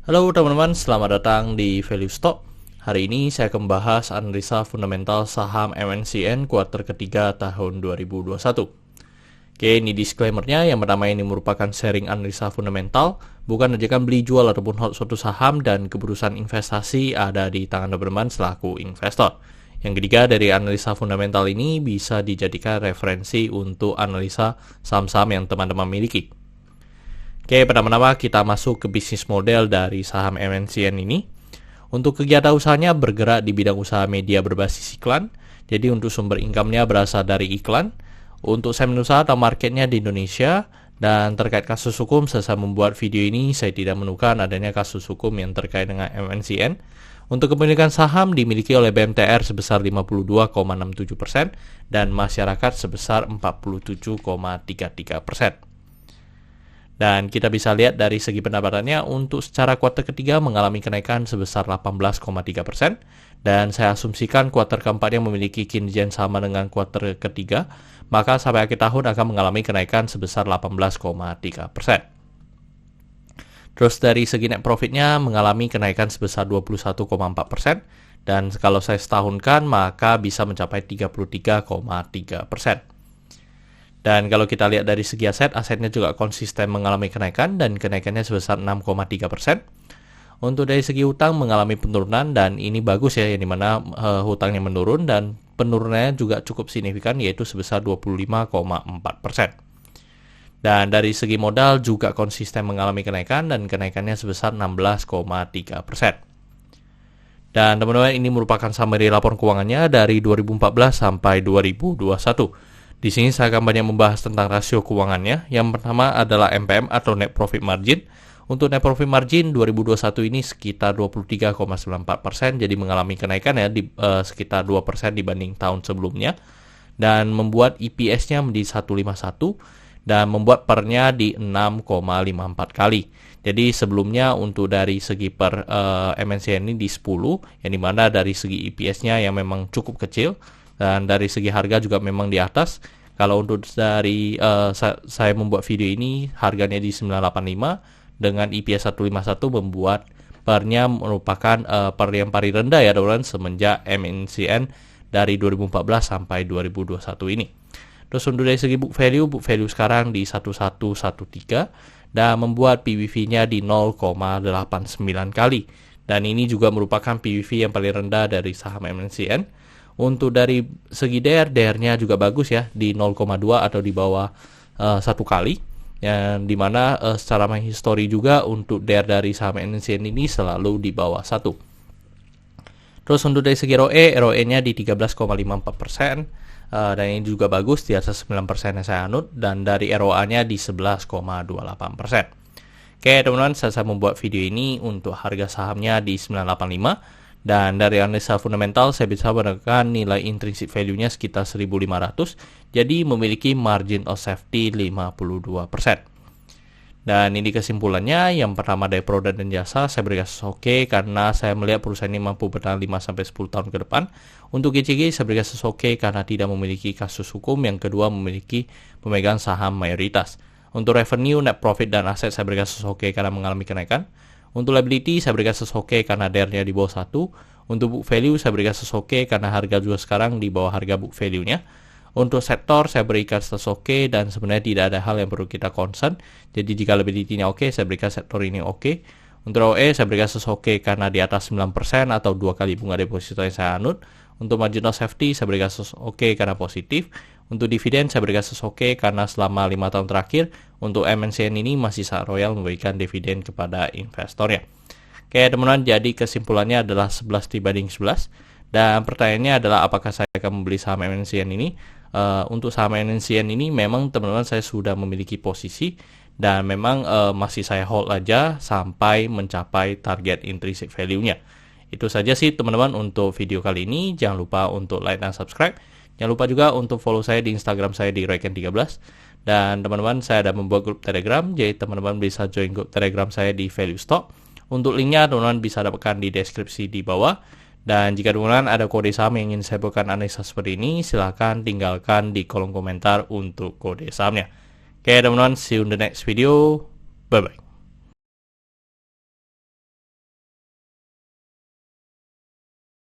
Halo teman-teman, selamat datang di Value Stock. Hari ini saya akan membahas analisa fundamental saham MNCN kuartal ketiga tahun 2021. Oke, ini disclaimer-nya. Yang pertama, ini merupakan sharing analisa fundamental, bukan ajakan beli jual ataupun hold suatu saham, dan keputusan investasi ada di tangan teman-teman selaku investor. Yang ketiga, dari analisa fundamental ini bisa dijadikan referensi untuk analisa saham-saham yang teman-teman miliki. Oke, pertama-tama kita masuk ke bisnis model dari saham MNCN ini. Untuk kegiatan usahanya bergerak di bidang usaha media berbasis iklan. Jadi untuk sumber income-nya berasal dari iklan. Untuk segmen usaha atau marketnya di Indonesia. Dan terkait kasus hukum, setelah membuat video ini saya tidak menemukan adanya kasus hukum yang terkait dengan MNCN. Untuk kepemilikan saham dimiliki oleh BMTR sebesar 52,67% dan masyarakat sebesar 47,33%. Dan kita bisa lihat dari segi pendapatannya untuk secara kuartal ketiga mengalami kenaikan sebesar 18,3%. Dan saya asumsikan kuartal keempatnya memiliki kinerja yang sama dengan kuartal ketiga, maka sampai akhir tahun akan mengalami kenaikan sebesar 18,3%. Terus dari segi net profitnya mengalami kenaikan sebesar 21,4%. Dan kalau saya setahunkan maka bisa mencapai 33,3%. Dan kalau kita lihat dari segi asetnya juga konsisten mengalami kenaikan dan kenaikannya sebesar 6,3%. Untuk dari segi hutang mengalami penurunan dan ini bagus ya, yang dimana hutangnya menurun dan penurunannya juga cukup signifikan yaitu sebesar 25,4%. Dan dari segi modal juga konsisten mengalami kenaikan dan kenaikannya sebesar 16,3%. Dan teman-teman, ini merupakan summary laporan keuangannya dari 2014 sampai 2021. Di sini saya akan banyak membahas tentang rasio keuangannya. Yang pertama adalah NPM atau Net Profit Margin. Untuk Net Profit Margin 2021 ini sekitar 23,94%, jadi mengalami kenaikan ya di sekitar 2% dibanding tahun sebelumnya. Dan membuat EPS-nya menjadi 151 dan membuat pernya di 6,54 kali. Jadi sebelumnya untuk dari segi per MNCN ini di 10, yang dimana dari segi EPS-nya yang memang cukup kecil. Dan dari segi harga juga memang di atas. Kalau untuk dari saya membuat video ini harganya di 985 dengan EPS 151 membuat pernya merupakan per yang paling rendah ya teman-teman semenjak MNCN dari 2014 sampai 2021 ini. Terus untuk dari segi book value sekarang di 1113 dan membuat PBV-nya di 0,89 kali. Dan ini juga merupakan PBV yang paling rendah dari saham MNCN. Untuk dari segi DR-nya juga bagus ya, di 0,2 atau di bawah 1 kali. Yang dimana secara histori juga untuk DR dari saham MNCN ini selalu di bawah 1. Terus untuk dari segi ROE-nya di 13,54%. Dan ini juga bagus, di atas 9% yang saya anut. Dan dari ROA-nya di 11,28%. Oke teman-teman, saya membuat video ini untuk harga sahamnya di 985. Dan dari analisa fundamental saya bisa menemukan nilai intrinsic value-nya sekitar 1.500. Jadi memiliki margin of safety 52%. Dan ini kesimpulannya. Yang pertama dari produk dan jasa saya berikan oke karena saya melihat perusahaan ini mampu bertahan 5-10 tahun ke depan. Untuk GCG saya berikan oke karena tidak memiliki kasus hukum. Yang kedua memiliki pemegang saham mayoritas. Untuk revenue, net profit, dan aset saya berikan oke karena mengalami kenaikan. Untuk liability saya berikan oke karena DR-nya di bawah 1. Untuk book value saya berikan oke karena harga juga sekarang di bawah harga book value-nya. Untuk sektor saya berikan oke dan sebenarnya tidak ada hal yang perlu kita concern. Jadi jika liability-nya oke, saya berikan sektor ini oke. Untuk ROE saya berikan oke karena di atas 9% atau 2 kali bunga deposito yang saya anut. Untuk margin of safety saya berikan oke karena positif. Untuk dividen saya berikan oke karena selama 5 tahun terakhir untuk MNCN ini masih sangat royal memberikan dividen kepada investornya. Oke teman-teman, jadi kesimpulannya adalah 11 dibanding 11. Dan pertanyaannya adalah apakah saya akan membeli saham MNCN ini? Untuk saham MNCN ini memang teman-teman saya sudah memiliki posisi dan memang masih saya hold aja sampai mencapai target intrinsic value-nya. Itu saja sih teman-teman untuk video kali ini. Jangan lupa untuk like dan subscribe. Jangan lupa juga untuk follow saya di Instagram saya di Royken13. Dan teman-teman saya ada membuat grup Telegram. Jadi teman-teman bisa join grup Telegram saya di Value Stock. Untuk linknya teman-teman bisa dapatkan di deskripsi di bawah. Dan jika teman-teman ada kode saham yang ingin saya buatkan analisa seperti ini, silahkan tinggalkan di kolom komentar untuk kode sahamnya. Oke teman-teman, see you in the next video. Bye-bye.